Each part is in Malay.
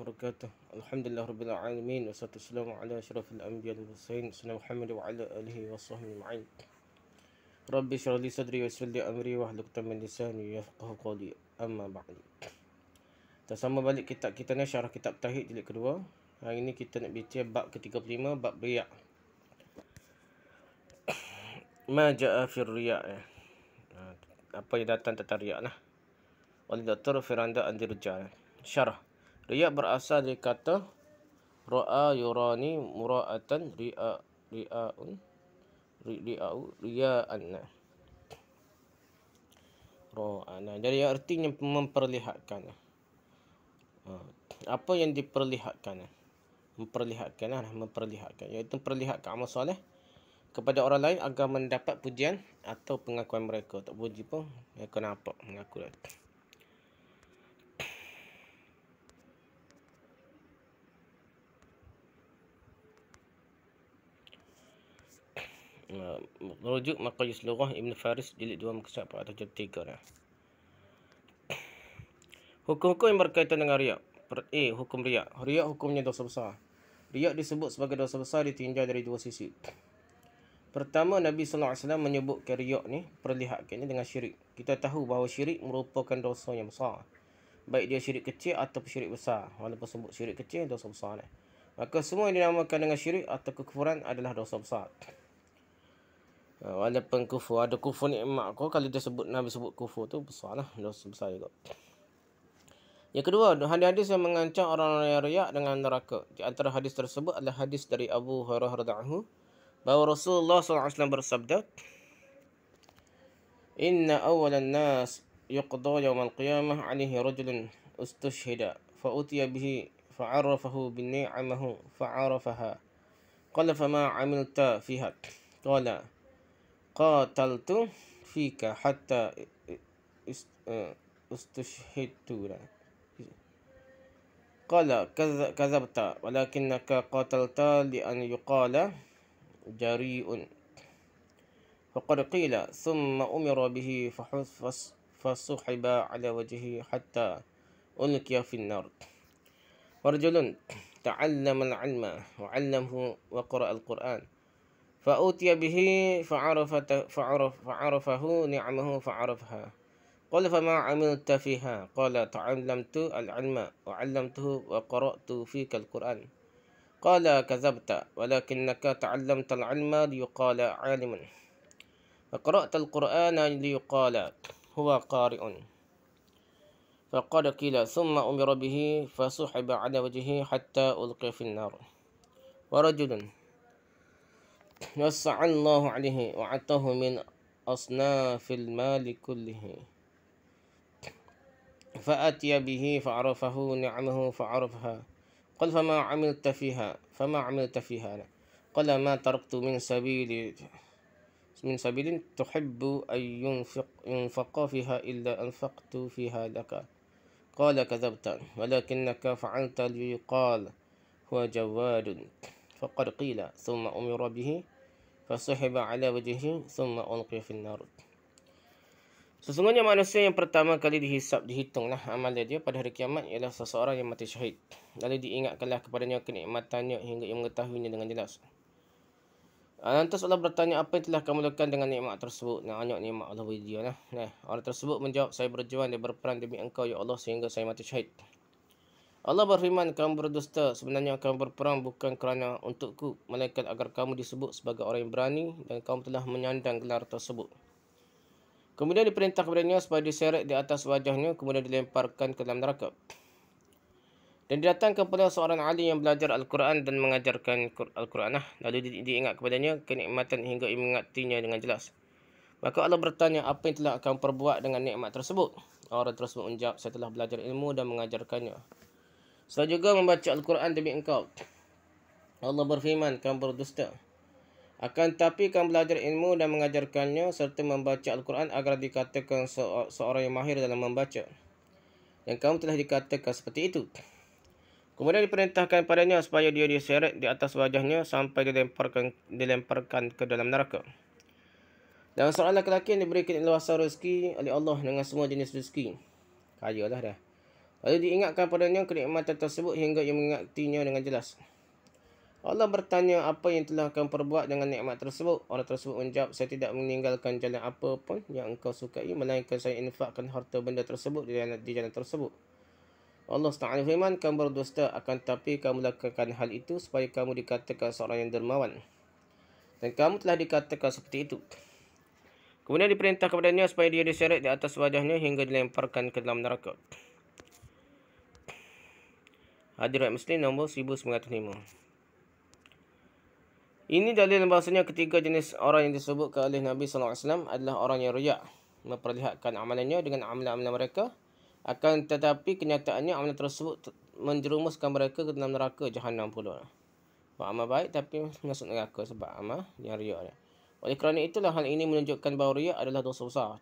wabarakatuh. Alhamdulillah rabbil alamin wassalatu wassalamu ala asyrafil anbiya'i wal mursalin sayyidina Muhammad wa ala alihi washabbihi ajma'in. Rabbi shrah li sadri wa yassir li amri wahlul 'uqdatam min lisani yafqahu qawli. Amma ba'du. Kita sama balik kitab kita ni, syarah kitab tauhid jilid kedua. Hari ini kita nak bincang bab ke-35, bab riya'. Ma ja'a fir riya'. Apa yang datang tentang riya' lah. Oleh Dr. Firanda Andirja. Syarah. Riya' berasal dari kata ra'a yurani mura'atan riya'un riya'an. Ra'ana. Jadi artinya memperlihatkan. Apa yang diperlihatkan? Memperlihatkan. Iaitu memperlihatkan amal soleh kepada orang lain agar mendapat pujian atau pengakuan mereka. Tak puji pun mereka nampak mengaku. Merujuk Maqayis Lughah Ibn Faris jilid 2 muka surat 473 dah. Hukum-hukum yang berkaitan dengan riya'. Hukum riya'. Riya' hukumnya dosa besar. Riya' disebut sebagai dosa besar ditinjau dari dua sisi. Pertama, Nabi SAW menyebutkan riya' ni, perlihatkannya dengan syirik. Kita tahu bahawa syirik merupakan dosa yang besar. Baik dia syirik kecil atau syirik besar. Walaupun sebut syirik kecil, dosa besar ni. Maka semua yang dinamakan dengan syirik atau kekufuran adalah dosa besar. Walaupun kufur, ada kufur nikmat kau, kalau dia sebut Nabi sebut kufur tu besar lah, dosa besar juga. Yang kedua, hadis-hadis yang mengancam orang yang riya' dengan neraka. Di antara hadis tersebut adalah hadis dari Abu Hurairah radhiyallahu anhu bahawa Rasulullah SAW bersabda, "Inna awwalan nas yuqda yawmal qiyamah 'alaihi rajulun ustushhida fa utiya bihi fa'arafahu bi ni'amahu fa'arafaha. Qala fama 'amilta fiha?" Qala qataltu fika hatta istushhidtu. Qala kadzabta walakinnaka qatalta li an yuqala jari'un. Faqad qila thumma umira bihi fasuhiba ala wajhihi hatta ulqiya fin nar. Warajulun ta'allama al-'ilma wa 'allamahu wa qara'a al-Qur'an. فأوتي به فعرفه نعمه فعرفها. قال فما عملت فيها؟ قال تعلمت العلم وعلمته وقرأت فيك القرآن. قال كذبت ولكنك تعلمت العلم ليقال عالم وقرأت القرآن ليقال هو قارئ. فقد قيل ثم أمر به فسحب على وجهه حتى ألقي في النار. ورجل وسع الله عليه وعطاه من أصناف المال كله فأتي به فعرفه نعمه فعرفها. قال فما عملت فيها؟ قال ما تركت من سبيل تحب أن ينفق فيها إلا أنفقت فيها لك. قال كذبت ولكنك فعلت ليقال هو جواد. فقد قيل ثم أمر به فسحب على وجهه ثم ألقي في النار. Sesungguhnya manusia yang pertama kali dihitunglah amalan dia pada hari kiamat ialah seseorang yang mati syahid. Lalu diingatkanlah kepadanya kenikmatannya hingga ia mengetahuinya dengan jelas. Lantas Allah bertanya, apa yang telah kamu lakukan dengan nikmat tersebut? Banyak nikmat Allah beri dia lah. Orang tersebut menjawab, saya berjuang dan berperang demi engkau ya Allah sehingga saya mati syahid. Allah berfirman, kamu berdusta, sebenarnya kamu berperang bukan kerana untukku, melainkan agar kamu disebut sebagai orang yang berani dan kamu telah menyandang gelar tersebut. Kemudian diperintah kepadanya supaya diseret di atas wajahnya, kemudian dilemparkan ke dalam neraka. Dan didatangkan kepada seorang alim yang belajar Al-Quran dan mengajarkan Al-Quran. Lalu diingat kepadanya kenikmatan hingga ia mengingatinya dengan jelas. Maka Allah bertanya, apa yang telah kamu perbuat dengan nikmat tersebut? Orang tersebut menjawab, saya telah belajar ilmu dan mengajarkannya. Saya juga membaca Al-Quran demi engkau. Allah berfirman, kamu berdusta. Akan tetapi kamu belajar ilmu dan mengajarkannya serta membaca Al-Quran agar dikatakan seorang yang mahir dalam membaca. Dan kamu telah dikatakan seperti itu. Kemudian diperintahkan padanya supaya dia diseret di atas wajahnya sampai dilemparkan ke dalam neraka. Dan seorang lelaki yang diberikan luasan rezeki oleh Allah dengan semua jenis rezeki. Kaya lah dah. Lalu diingatkan padanya kenikmatan tersebut hingga ia mengingatinya dengan jelas. Allah bertanya apa yang telah kamu perbuat dengan nikmat tersebut. Orang tersebut menjawab, saya tidak meninggalkan jalan apa pun yang engkau sukai, melainkan saya infakkan harta benda tersebut di jalan tersebut. Allah SWT firman, kamu berdusta, akan tapi kamu lakukan hal itu supaya kamu dikatakan seorang yang dermawan. Dan kamu telah dikatakan seperti itu. Kemudian diperintah kepadanya supaya dia diseret di atas wajahnya hingga dilemparkan ke dalam neraka. Hadis riwayat Muslim nombor 1905. Ini dalil bahasanya ketiga jenis orang yang disebutkan oleh Nabi SAW adalah orang yang riak, memperlihatkan amalannya dengan amalan-amalan mereka. Akan tetapi kenyataannya amalan tersebut menjerumuskan mereka ke dalam neraka Jahannam pula. Buat amal baik tapi masuk neraka sebab amal yang riak. Oleh kerana itulah hal ini menunjukkan bahawa riak adalah dosa besar.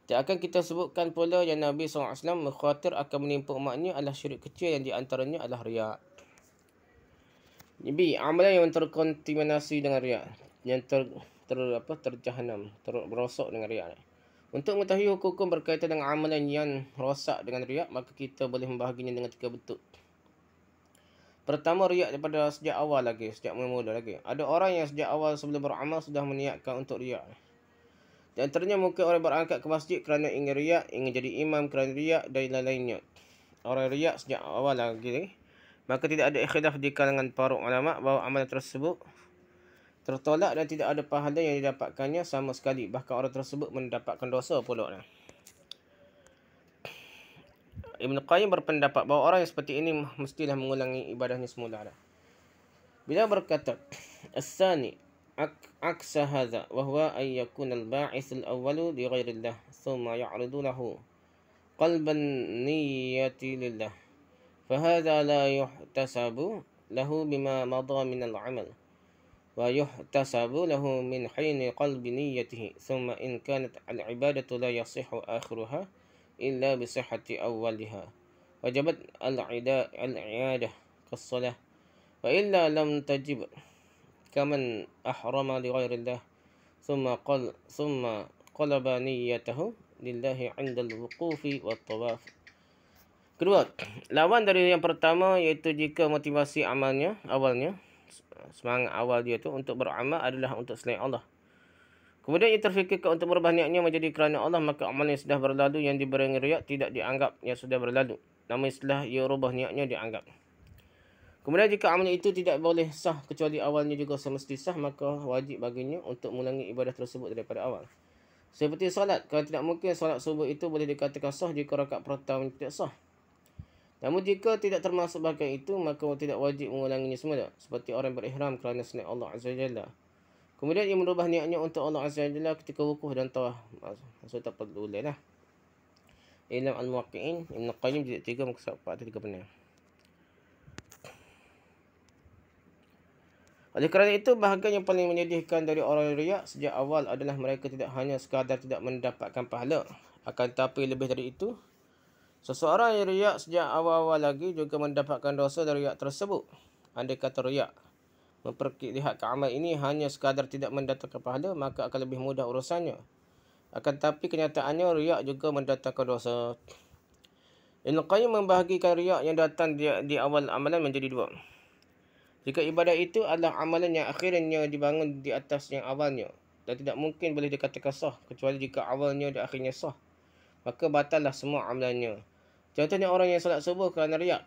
Tak akan kita sebutkan pula yang Nabi SAW mengkhawatir akan menimpa umatnya adalah syirik kecil yang diantaranya adalah riak. Jadi amalan yang terkontaminasi dengan riak, yang terjahanam, berosok dengan riak. Untuk mengetahui hukum berkaitan dengan amalan yang rosak dengan riak, maka kita boleh membahaginya dengan 3 bentuk. Pertama, riak daripada sejak awal lagi, sejak mula-mula lagi. Ada orang yang sejak awal sebelum beramal sudah meniatkan untuk riak. Di antaranya mungkin orang berangkat ke masjid kerana ingin riak, ingin jadi imam kerana riak dan lain-lainnya. Orang riak sejak awal lagi, maka tidak ada ikhtilaf di kalangan para ulama bahawa amalan tersebut tertolak dan tidak ada pahala yang didapatkannya sama sekali. Bahkan orang tersebut mendapatkan dosa pula. Ibn Qayyim berpendapat bahawa orang yang seperti ini mestilah mengulangi ibadahnya semula. Beliau berkata, As-sani aksa hadha, wahuwa an yakuna al-ba'is al-awwalu li ghairillah, thumma ya'ridu lahu qalban niyyati lillah. Fahadha la yuhtasabu lahu bima madha min al-amal. ويحتسب له من حين قلب نيته ثم إن كانت العبادة لا يصح آخرها إلا بصحة أولها وجبت العيادة كالصلاة وإلا لم تجب كمن أحرم لغير الله ثم قلب نيته لله عند الوقوف والطواف. Kedua, lawan dari yang pertama iaitu jika motivasi amalnya awalnya, semangat awal dia tu untuk beramal adalah untuk selain Allah. Kemudian ia terfikirkan untuk merubah niatnya menjadi kerana Allah, maka amal yang sudah berlalu yang diberi riak tidak dianggap yang sudah berlalu. Namun setelah ia rubah niatnya dianggap. Kemudian jika amal itu tidak boleh sah kecuali awalnya juga semesti sah, maka wajib baginya untuk mengulangi ibadah tersebut daripada awal. Seperti solat, kalau tidak mungkin solat subuh itu boleh dikatakan sah jika rakaat pertama tidak sah. Namun jika tidak termasuk bahagian itu, maka tidak wajib mengulanginya semula. Seperti orang berihram kerana selain Allah Azza wa Jalla. Kemudian ia merubah niatnya untuk Allah Azza wa Jalla ketika wukuf dan tawaf. Maksud tak perlu lah. Ilm al-Muwaqqi'in, Ibn Qayyim jilid 3 muka 4-3. Oleh kerana itu, bahagian yang paling menyedihkan dari orang riak sejak awal adalah mereka tidak hanya sekadar tidak mendapatkan pahala, akan tetapi lebih dari itu, seseorang yang riak sejak awal-awal lagi juga mendapatkan dosa dari riak tersebut. Andai kata riak memperlihatkan amal ini hanya sekadar tidak mendatangkan pahala, maka akan lebih mudah urusannya. Akan tetapi kenyataannya riak juga mendatangkan dosa. Ibn Qayyim membahagikan riak yang datang di awal amalan menjadi 2. Jika ibadah itu adalah amalan yang akhirnya dibangun di atas yang awalnya dan tidak mungkin boleh dikatakan sah kecuali jika awalnya dan akhirnya sah, maka batallah semua amalannya. Contohnya orang yang salat subuh kerana riak,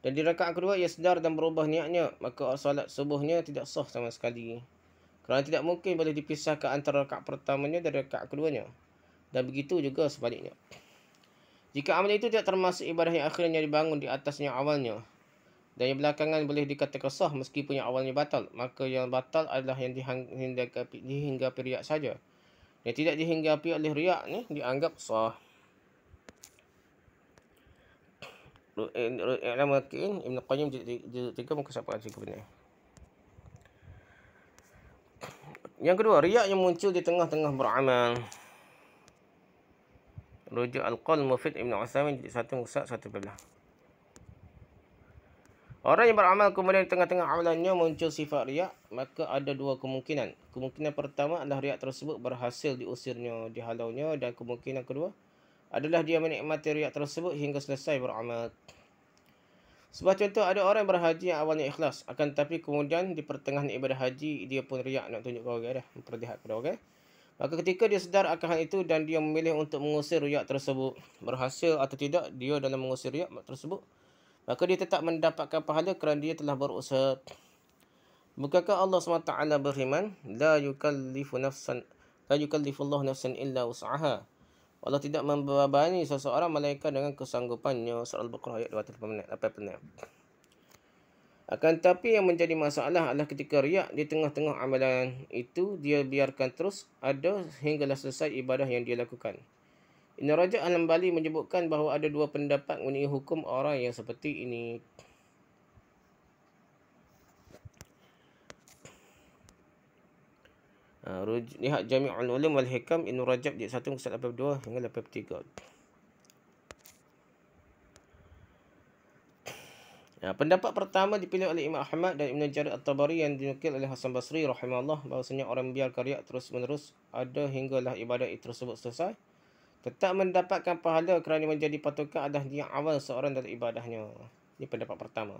dan di rakaat kedua ia sedar dan berubah niatnya, maka salat subuhnya tidak sah sama sekali. Kerana tidak mungkin boleh dipisahkan antara rakaat pertamanya dan rakaat keduanya. Dan begitu juga sebaliknya. Jika amal itu tidak termasuk ibadah yang akhirnya dibangun di atas yang awalnya, dan yang belakangan boleh dikatakan sah meskipun yang awalnya batal, maka yang batal adalah yang dihinggapi riak saja. Yang tidak dihinggapi oleh riak ni dianggap sah. I'lam al-Muwaqqi'in, Ibn Qayyim jilid 3 muka 4-3. Yang kedua, riak yang muncul di tengah-tengah beramal. Rujuk Al-Qawl Mufid Ibn Utsaimin jilid 1 muka 1-11. Orang yang beramal kemudian di tengah-tengah amalannya muncul sifat riak, maka ada 2 kemungkinan. Kemungkinan pertama adalah riak tersebut berhasil diusirnya, dihalaunya, dan kemungkinan kedua adalah dia menikmati riak tersebut hingga selesai beramal. Sebab contoh, ada orang berhaji yang awalnya ikhlas, akan tapi kemudian di pertengahan ibadah haji dia pun riak nak tunjuk kepada orang dah, memperlihat kepada orang. Maka ketika dia sedar akan hal itu dan dia memilih untuk mengusir riak tersebut, berhasil atau tidak dia dalam mengusir riak tersebut, maka dia tetap mendapatkan pahala kerana dia telah berusaha. Bukankah Allah SWT berfirman, La yukallifullahu nafsan illa wus'aha. Allah tidak membebani seseorang melainkan dengan kesanggupannya. Surah Al-Baqarah ayat 286. Akan tapi yang menjadi masalah adalah ketika riak di tengah-tengah amalan itu dia biarkan terus ada hinggalah selesai ibadah yang dia lakukan. Ibn Rajab Al-Hambali menyebutkan bahawa ada dua pendapat mengenai hukum orang yang seperti ini. Lihat Jami'ul Ulum wal Hikam Ibn Rajab jilid 1 muka 82 hingga 83. Pendapat pertama dipilih oleh Imam Ahmad dan Ibn Jarir At-Tabari yang dinukil oleh Hasan Basri rahimahullah bahawasanya orang membiarkan riak terus-menerus ada hinggalah ibadah itu tersebut selesai, tetap mendapatkan pahala kerana menjadi patokan adalah niat awal seorang dalam ibadahnya. Ini pendapat pertama.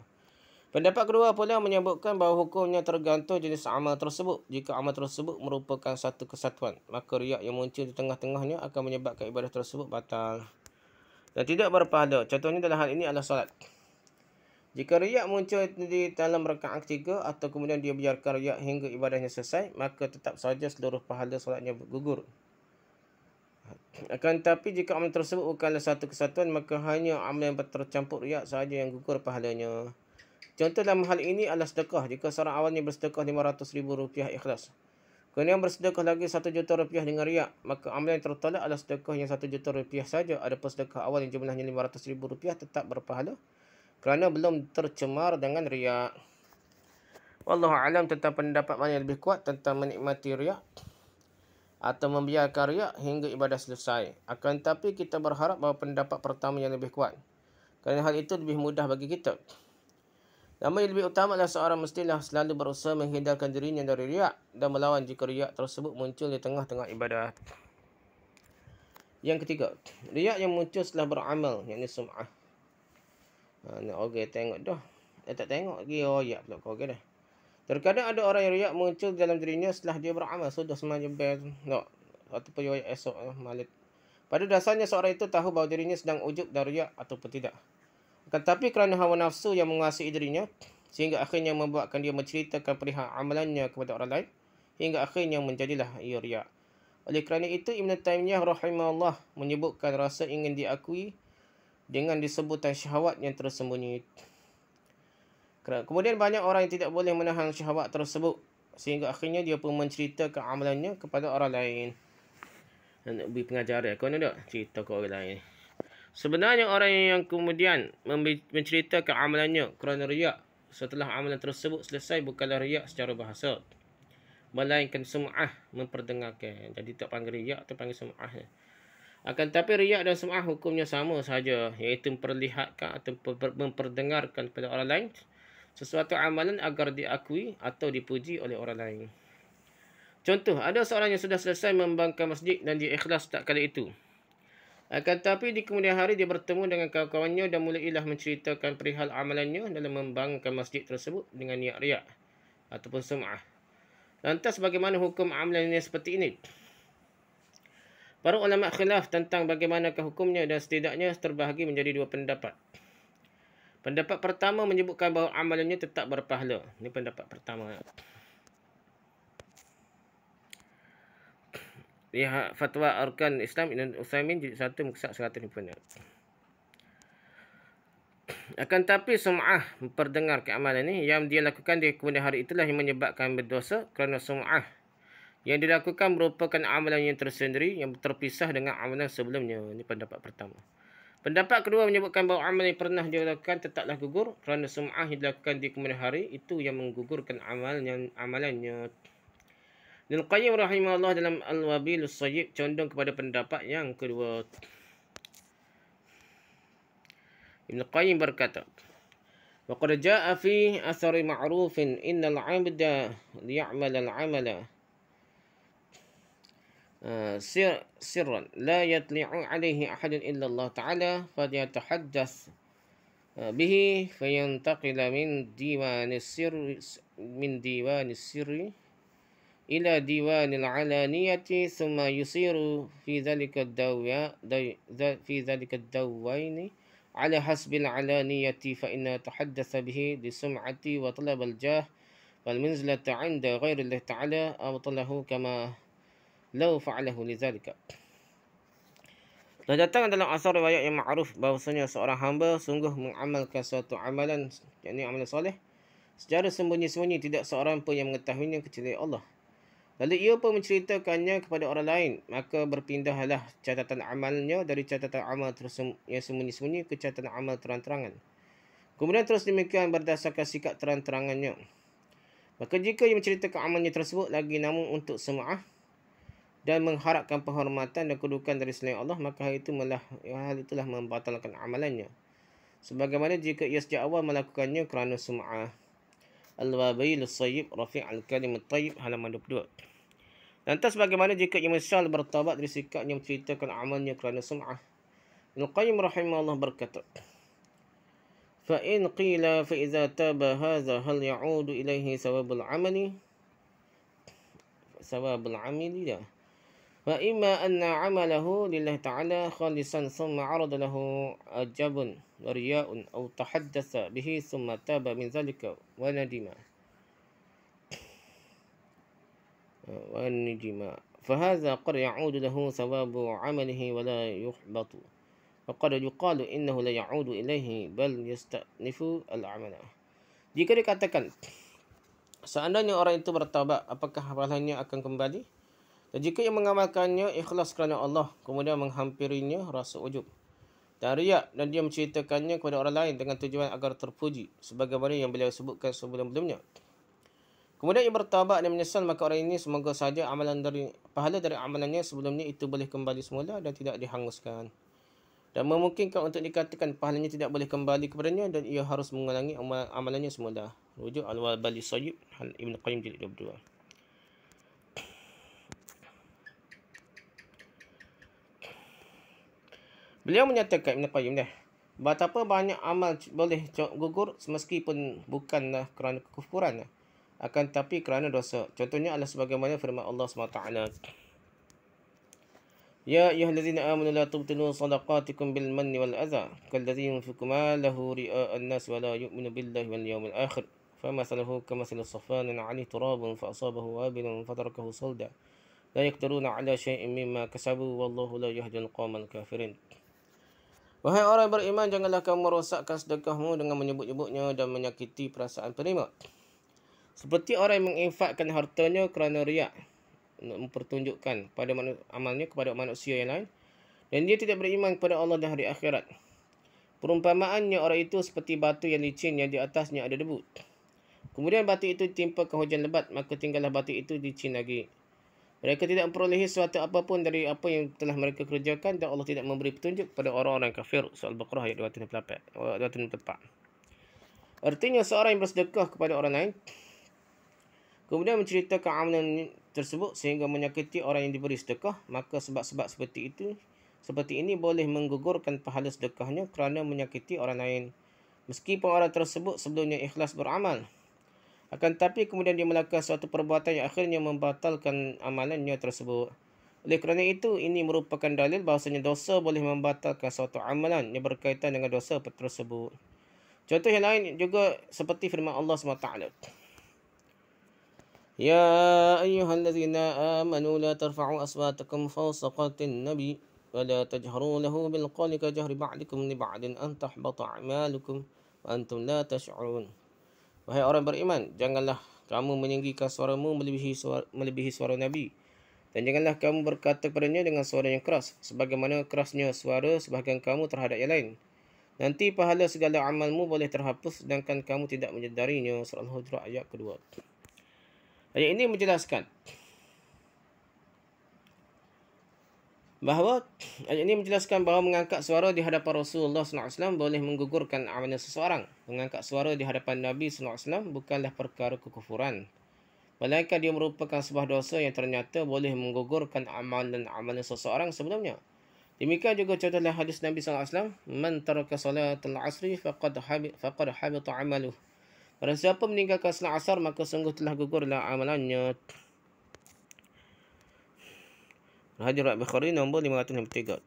Pendapat kedua pula menyebutkan bahawa hukumnya tergantung jenis amal tersebut. Jika amal tersebut merupakan satu kesatuan, maka riak yang muncul di tengah-tengahnya akan menyebabkan ibadah tersebut batal dan tidak berpahala. Contohnya dalam hal ini adalah solat. Jika riak muncul di dalam rakaat ketiga atau kemudian dia biarkan riak hingga ibadahnya selesai, maka tetap sahaja seluruh pahala solatnya gugur. Akan tetapi jika amal tersebut bukanlah satu kesatuan, maka hanya amal yang tercampur riak sahaja yang gugur pahalanya. Contoh dalam hal ini adalah sedekah. Jika seorang awalnya bersedekah RM500,000 ikhlas, kemudian bersedekah lagi RM1 juta dengan riak, maka amal yang tertolak adalah sedekah yang RM1 juta saja. Adapun sedekah awal yang jumlahnya RM500,000 tetap berpahala kerana belum tercemar dengan riak. Wallahu a'lam tentang pendapat mana yang lebih kuat tentang menikmati riak atau membiarkan riak hingga ibadah selesai. Akan tetapi kita berharap bahawa pendapat pertama yang lebih kuat, kerana hal itu lebih mudah bagi kita. Namun yang lebih utama adalah seorang mestilah selalu berusaha menghindarkan dirinya dari riak dan melawan jika riak tersebut muncul di tengah-tengah ibadah. Yang ketiga, riak yang muncul setelah beramal, yakni sum'ah. Nak orang tengok dah. Tak tengok lagi. Oh ya pula kau dah. Terkadang ada orang yang riak muncul dalam dirinya setelah dia beramal. Sudah semacam bel. No. Ataupun riak esok. Malit. Pada dasarnya seorang itu tahu bahawa dirinya sedang ujub dan riak ataupun tidak. Tetapi kerana hawa nafsu yang menguasai dirinya, sehingga akhirnya membuatkan dia menceritakan perihal amalannya kepada orang lain, hingga akhirnya menjadilah ia riak. Oleh kerana itu Ibn Taymiyah rahimahullah menyebutkan rasa ingin diakui dengan disebutan syahwat yang tersembunyi. Kemudian banyak orang yang tidak boleh menahan syahwat tersebut, sehingga akhirnya dia pun menceritakan amalannya kepada orang lain. Nak beri pengajaran kau nak cerita ke orang lain. Sebenarnya orang yang kemudian menceritakan amalannya kerana riak setelah amalan tersebut selesai bukanlah riak secara bahasa, melainkan sum'ah, memperdengarkan. Jadi tak panggil riak atau panggil sum'ah. Akan tetapi riak dan sum'ah hukumnya sama sahaja, iaitu memperlihatkan atau memperdengarkan kepada orang lain sesuatu amalan agar diakui atau dipuji oleh orang lain. Contoh, ada seorang yang sudah selesai membangun masjid dan dia ikhlas tak kala itu. Akan tetapi di kemudian hari dia bertemu dengan kawan-kawannya dan mulailah menceritakan perihal amalannya dalam membangunkan masjid tersebut dengan niat riak ataupun sum'ah. Lantas bagaimana hukum amalannya seperti ini? Para ulama khilaf tentang bagaimanakah hukumnya dan setidaknya terbahagi menjadi dua pendapat. Pendapat pertama menyebutkan bahawa amalannya tetap berpahala. Ini pendapat pertama. Lihat Fatwa Arkan Islam Ibn Utsaimin jilid 1 muka 156. Akan tapi sum'ah, memperdengar amalan ini yang dia lakukan di kemudian hari itulah yang menyebabkan berdosa, kerana sum'ah yang dilakukan merupakan amalan yang tersendiri yang terpisah dengan amalan sebelumnya. Ini pendapat pertama. Pendapat kedua menyebutkan bahawa amalan yang pernah dia lakukan tetaplah gugur kerana sum'ah yang dilakukan di kemudian hari itu yang menggugurkan amalannya. Ibn Qayyim rahimahullah dalam Al-Wabilus Sayyib condong kepada pendapat yang kedua. Ibn Qayyim berkata, وَقَدْ جَاءَ فِي أَثَرِ مَعْرُوفٍ إِنَّ الْعَبْدَ لِيَعْمَلَ الْعَمَلَ سرا لا يطلع عليه أحد إلا الله تعالى فليتحدث به فينتقل من ديوان السر إلى ديوان العلانية ثم يصير في ذلك الدوين على حسب العلانية فإن تحدث به لسمعة وطلب الجاه والمنزلة عند غير الله تعالى أبطله كما لو فعله لذلك. Telah datang dalam asar riwayat yang ma'ruf bahwasanya seorang hamba sungguh mengamalkan suatu amalan, yakni amalan soleh, secara sembunyi-sembunyi, tidak seorang pun yang mengetahuinya kecuali Allah. Lalu ia pun menceritakannya kepada orang lain, maka berpindahlah catatan amalnya dari catatan amal yang sembunyi-sembunyi ke catatan amal terang-terangan. Kemudian terus demikian berdasarkan sikap terang-terangannya. Maka jika ia menceritakan amalnya tersebut lagi namun untuk sum'ah dan mengharapkan penghormatan dan kedudukan dari selain Allah, maka hal itulah membatalkan amalannya. Sebagaimana jika ia sejak awal melakukannya kerana sum'ah. Al-Wabilus Sayyib Rafi' Al-Kalim At-Tayyib halaman 22. Lantas bagaimana jika ia menyesal bertaubat dari sikapnya menceritakan amalnya kerana sum'ah? Ibnu Qayyim rahimahullah berkata, فَإِنْ قِيلَ فَإِذَا تَابَ هَذَا هَلْ يَعُودُ إِلَيْهِ ثَوَابُ الْعَمَلِ فإما أن عمله لله تعالى خالصا ثم عرض له عجب ورياء أو تحدث به ثم تاب من ذلك وندم فهذا قد يعود له ثواب عمله ولا يحبط وقد يقال إنه لا يعود إليه بل يستأنف العمل. Jika dikatakan seandainya orang itu bertaubat, apakah pahalanya akan kembali? Dan jika ia mengamalkannya ikhlas kerana Allah, kemudian menghampirinya rasa ujub dan riak, dan dia menceritakannya kepada orang lain dengan tujuan agar terpuji, sebagaimana yang beliau sebutkan sebelum-sebelumnya. Kemudian ia bertaubat dan menyesal, maka orang ini semoga saja pahala dari amalannya sebelumnya itu boleh kembali semula dan tidak dihanguskan. Dan memungkinkan untuk dikatakan pahalanya tidak boleh kembali kepadanya dan ia harus mengulangi amalannya semula. Rujuk Al-Wabilus Sayyib Ibnu Qayyim jilid 22. Beliau menyatakan, Ibn Qayyim betapa banyak amal boleh gugur meskipun bukanlah kerana kekufuran, akan tapi kerana dosa. Contohnya adalah sebagaimana firman Allah SWT, Ya ayyuhallazina amanu la tubtilu sadaqatikum bil manni wal adha kalladzi yunfiqu malahu ri'a an-nas wa la yu'minu billahi wal yawmil akhir famathaluhu kamathali safanin 'alayhi turabun fa asabahu wabilun fatarakahu salda la yaqdiruna 'ala shay'in mimma kasabu wallahu la yahdil qaumal kafirin. Wahai orang beriman, janganlah kamu merosakkan sedekahmu dengan menyebut-nyebutnya dan menyakiti perasaan penerima. Seperti orang yang menginfakkan hartanya kerana riak, untuk mempertunjukkan pada amalnya kepada manusia yang lain, dan dia tidak beriman kepada Allah dan hari akhirat. Perumpamaannya orang itu seperti batu yang licin yang di atasnya ada debu. Kemudian batu itu ditimpakan hujan lebat, maka tinggallah batu itu licin lagi. Mereka tidak memperolehi sesuatu apapun dari apa yang telah mereka kerjakan, dan Allah tidak memberi petunjuk kepada orang-orang kafir. Surah Al-Baqarah ayat 264. Artinya seorang yang bersedekah kepada orang lain, kemudian menceritakan amalan tersebut sehingga menyakiti orang yang diberi sedekah, maka sebab-sebab seperti ini boleh menggugurkan pahala sedekahnya kerana menyakiti orang lain, meskipun orang tersebut sebelumnya ikhlas beramal. Akan tapi kemudian dia melakukan suatu perbuatan yang akhirnya membatalkan amalannya tersebut. Oleh kerana itu, ini merupakan dalil bahawasanya dosa boleh membatalkan suatu amalan yang berkaitan dengan dosa tersebut. Contoh yang lain juga seperti firman Allah SWT, Ya ayyuhallazina amanu la tarfa'u aswatakum fawqa sautin nabi wa la tajharu lahu bil qawli ka jahri ba'dikum li ba'din an tahbata a'malukum wa antum la tash'urun. Wahai orang beriman, janganlah kamu meninggikan suaramu melebihi suara Nabi, dan janganlah kamu berkata kepadanya dengan suara yang keras, sebagaimana kerasnya suara sebahagian kamu terhadap yang lain. Nanti pahala segala amalmu boleh terhapus sedangkan kamu tidak menyedarinya. Surah Al-Hujurat ayat kedua. Ayat ini menjelaskan bahawa mengangkat suara di hadapan Rasulullah SAW boleh menggugurkan amalan seseorang. Mengangkat suara di hadapan Nabi SAW bukanlah perkara kekufuran. melainkan dia merupakan sebuah dosa yang ternyata boleh menggugurkan amalan seseorang sebelumnya. Demikian juga contohlah hadis Nabi SAW, man taraka salatul asri faqad habita amaluh. Barang siapa meninggalkan salat asar, maka sungguh telah gugurlah amalannya. Hadis riwayat Bukhari nombor 563.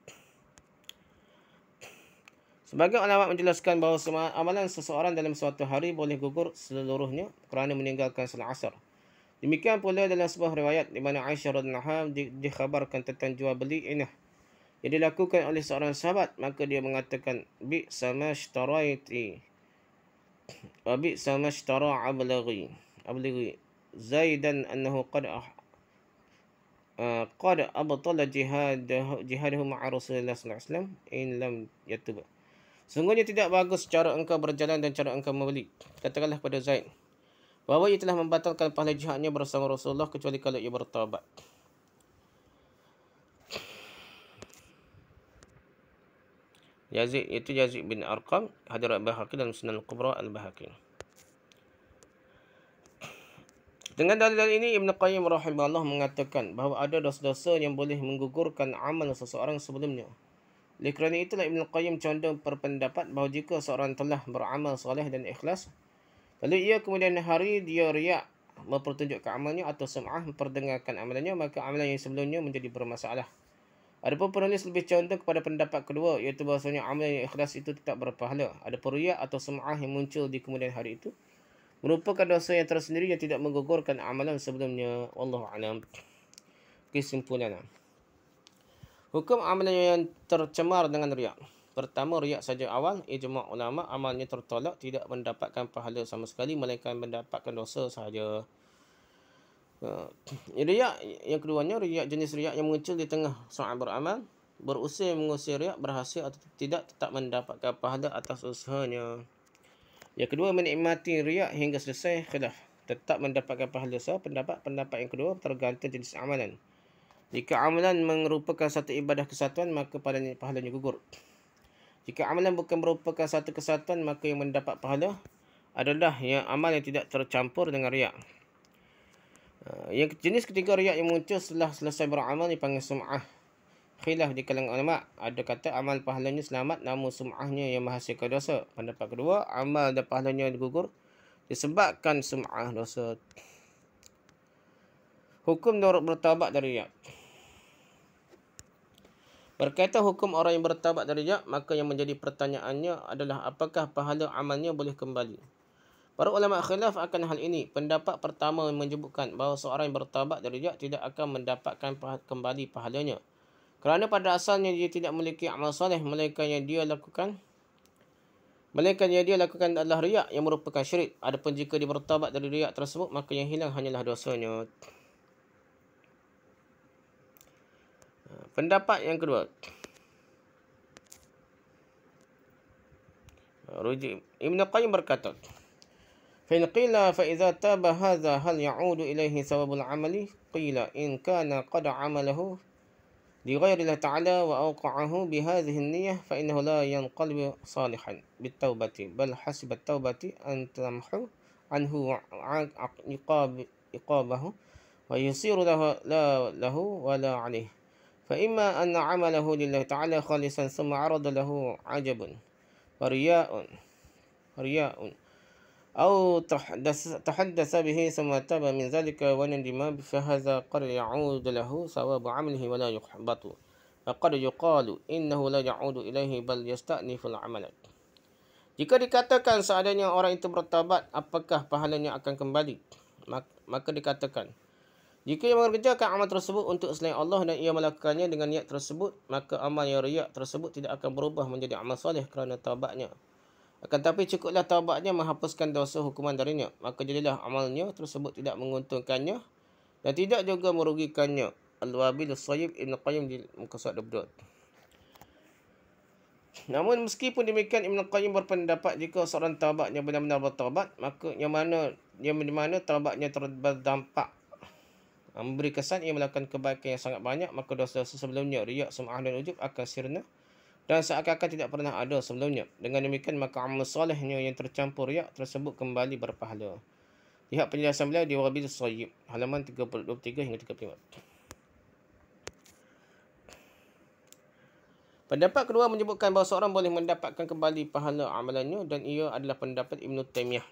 Sebagai ulama menjelaskan bahawa semua amalan seseorang dalam suatu hari boleh gugur seluruhnya kerana meninggalkan salat asar. Demikian pula dalam sebuah riwayat di mana Aisyah radhiyallahu anha dikhabarkan tentang jual beli inah yang dilakukan oleh seorang sahabat, maka dia mengatakan bi sama ishtaraiti wa bi sama ishtara ablaghi zaidan annahu qad abtala jihadahu ma'a Rasulullah sallallahu alaihi wasallam in lam yatub. Sungguhnya tidak bagus cara engkau berjalan dan cara engkau membeli. Katakanlah pada Zaid bahawa ia telah membatalkan pahala jihadnya bersama Rasulullah kecuali kalau ia bertaubat. Yazid bin Arqam, hadis Al-Bahaqi dalam Sunan Al-Kubra Al-Bahaqi. Dengan dalil ini Ibn Qayyim rahimahullah mengatakan bahawa ada dosa-dosa yang boleh menggugurkan amal seseorang sebelumnya. Oleh kerana itulah Ibn Qayyim condong berpendapat bahawa jika seorang telah beramal soleh dan ikhlas, lalu ia kemudian hari dia riak mempertunjukkan amalnya atau sum'ah memperdengarkan amalannya, maka amalan yang sebelumnya menjadi bermasalah. Adapun penulis lebih condong kepada pendapat kedua, iaitu bahasanya amalan yang ikhlas itu tetap berpahala. Adapun riak atau sum'ah yang muncul di kemudian hari itu merupakan dosa yang tersendiri yang tidak menggugurkan amalan sebelumnya. Wallahu a'lam. Kesimpulan. Hukum amalan yang tercemar dengan riak. Pertama, riak saja awal, ijma' ulama, amalnya tertolak, tidak mendapatkan pahala sama sekali, melainkan mendapatkan dosa sahaja. Riak yang keduanya, riak jenis riak yang muncul di tengah saat beramal, berusaha mengusir riak, berhasil atau tidak, tetap mendapatkan pahala atas usahanya. Yang kedua, menikmati riak hingga selesai khilaf, tetap mendapatkan pahala. Pendapat yang kedua tergantung jenis amalan. Jika amalan merupakan satu ibadah kesatuan, maka pahalanya gugur. Jika amalan bukan merupakan satu kesatuan, maka yang mendapat pahala adalah yang amal yang tidak tercampur dengan riak. Yang jenis ketiga riak yang muncul setelah selesai beramal dipanggil sum'ah. Khilaf di kalangan ulama, ada kata amal pahalanya selamat namun sum'ahnya yang menghasilkan dosa. Pendapat kedua, amal dan pahalanya gugur disebabkan sum'ah dosa. Hukum bertaubat dari riak. Berkaitan hukum orang yang bertaubat dari riak, maka yang menjadi pertanyaannya adalah apakah pahala amalnya boleh kembali. Para ulama khilaf akan hal ini. Pendapat pertama menyebutkan bahawa seorang yang bertaubat dari riak tidak akan mendapatkan kembali pahalanya, kerana pada asalnya dia tidak memiliki amal soleh, melainkan yang dia lakukan adalah riak yang merupakan syirik. Adapun jika dia bertaubat dari riak tersebut, maka yang hilang hanyalah dosanya. Pendapat yang kedua, Ibn Qayyim berkata, فإن قيل فإذا تاب هذا هل يعود إليه ثواب العمل؟ قيل إن كان قد عمله لغير الله تعالى وأوقعه بهذه النية فإنه لا ينقلب صالحا بالتوبة، بل حسب التوبة أن تمحو عنه عقابه ويصير له ولا عليه. فإما أن عمله لله تعالى خالصا ثم عرض له عجب ورياء أو تحدث به ثم تاب من ذلك وندم، فهذا قد يعود له ثواب عمله ولا يحبط، فقد يقال إنه لا يعود إليه بل يستأنف العمل. Jika dikatakan seandainya orang itu bertaubat, apakah pahalanya akan kembali? Maka dikatakan, jika ia mengerjakan amal tersebut untuk selain Allah dan ia melakukannya dengan niat tersebut, maka amal yang riak tersebut tidak akan berubah menjadi amal soleh kerana taubatnya. Akan tapi cukuplah taubatnya menghapuskan dosa hukuman darinya, maka jadilah amalnya tersebut tidak menguntungkannya dan tidak juga merugikannya. Al-Wabil As-Sayyib, Ibn Qayyim di muka surat 22. Namun meskipun demikian, Ibn Qayyim berpendapat jika seorang taubatnya benar-benar bertaubat, maka yang mana taubatnya berdampak memberi kesan ia melakukan kebaikan yang sangat banyak, maka dosa-dosa sebelumnya, riak, sum'ah dan ujub akan sirna dan seakan-akan tidak pernah ada sebelumnya. Dengan demikian, maka amal solehnya yang tercampur riak tersebut kembali berpahala. Lihat penjelasan beliau di Wabil Sayyib, halaman 23 hingga 35. Pendapat kedua menyebutkan bahawa seorang boleh mendapatkan kembali pahala amalannya, dan ia adalah pendapat Ibn Taymiyah.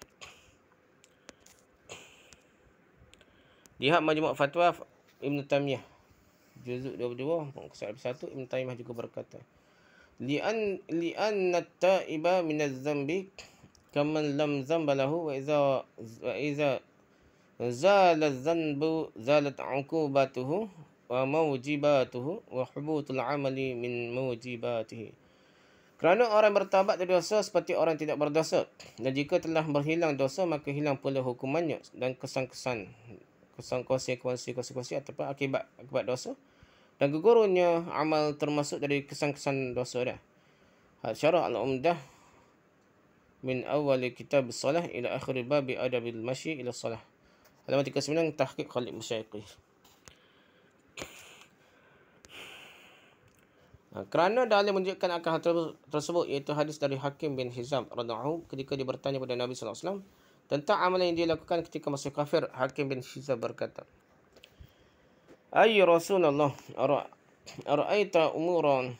Lihat Majmu' Fatwa Ibn Taymiyah, juzuk 22, muka 1. Ibn Taymiyah juga berkata, li'anna at-ta'iba min az-zambi kaman lam zamba lahu, wa iza zala az-zanbu zalat 'uqubatuhu wa mawjibatuhu wa hubutul 'amali min mawjibatihi. Kerana orang bertaubat dari dosa seperti orang tidak berdosa, dan jika telah berhilang dosa maka hilang pula hukumannya dan konsekuensi ataupun akibat dosa, dan gugurnya amal termasuk dari kesan-kesan dosa dah. Syarah al-Umdah min awal kitab salah ila akhir bab adabil masyi ila salah, halaman 39, tahqiq Khalid Musyaiqi. Kerana dalil menunjukkan akan hal tersebut, iaitu hadis dari Hakim bin Hizam radhiyallahu ketika dia bertanya pada Nabi sallallahu alaihi wasallam tentang amalan yang dia lakukan ketika masih kafir. Hakim bin Hizam berkata, "Ay Rasulullah, ara'aita umuran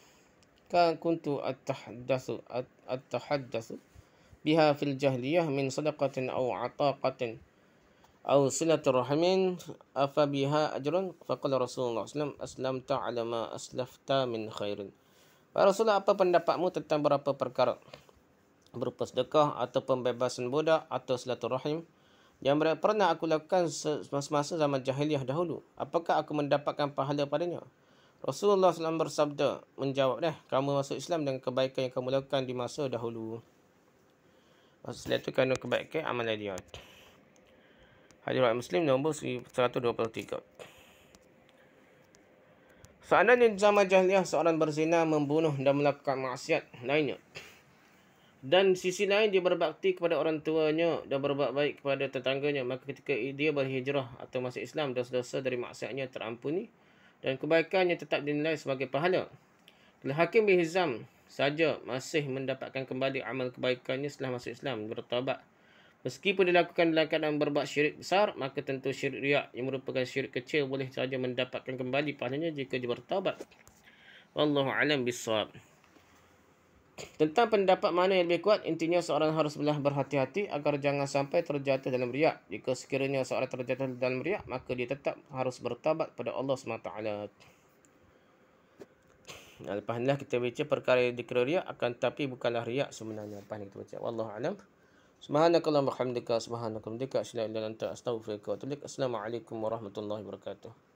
kan kuntu atahaddatsu biha fil jahiliyah min sadaqatin aw ataqatin aw silatur rahimin afa biha ajrun?" Faqala Rasulullah sallallahu alaihi wasallam, "Aslamta ala ma aslafta min khairin." Rasulullah, apa pendapatmu tentang beberapa perkara berupa sedekah atau pembebasan budak atau silaturahim yang pernah aku lakukan semasa zaman jahiliyah dahulu? Apakah aku mendapatkan pahala padanya? Rasulullah SAW bersabda, menjawab, kamu masuk Islam dengan kebaikan yang kamu lakukan di masa dahulu. Maksudnya itu kerana kebaikan amalan dia. Hadis riwayat Muslim nombor 123. Seandainya di zaman jahiliyah seorang berzina, membunuh dan melakukan maksiat lainnya, dan sisi lain dia berbakti kepada orang tuanya dan berbuat baik kepada tetangganya, maka ketika dia berhijrah atau masuk Islam, dosa-dosa dari maksiatnya terampuni dan kebaikannya tetap dinilai sebagai pahala. Kalau Hakim bin Hizam saja masih mendapatkan kembali amal kebaikannya setelah masuk Islam, bertaubat, meskipun dilakukan dalam keadaan berbuat syirik besar, maka tentu syirik riak yang merupakan syirik kecil boleh saja mendapatkan kembali pahalanya jika dia bertaubat. Wallahu a'lam bissawab. Tentang pendapat mana yang lebih kuat, intinya seorang harus berhati-hati agar jangan sampai terjatuh dalam riak. Jika sekiranya seorang terjatuh dalam riak, maka dia tetap harus bertaubat pada Allah SWT. Lepas inilah kita baca perkara yang dikira riak, akan tapi bukanlah riak sebenarnya. Lepas ini kita baca. Wallahu a'lam. Subhanakallahumma wa bihamdika, subhanakallahumma wa bihamdika, asyhadu an la ilaha illa anta, astaghfiruka wa atubu ilaik. Assalamualaikum warahmatullahi wabarakatuh.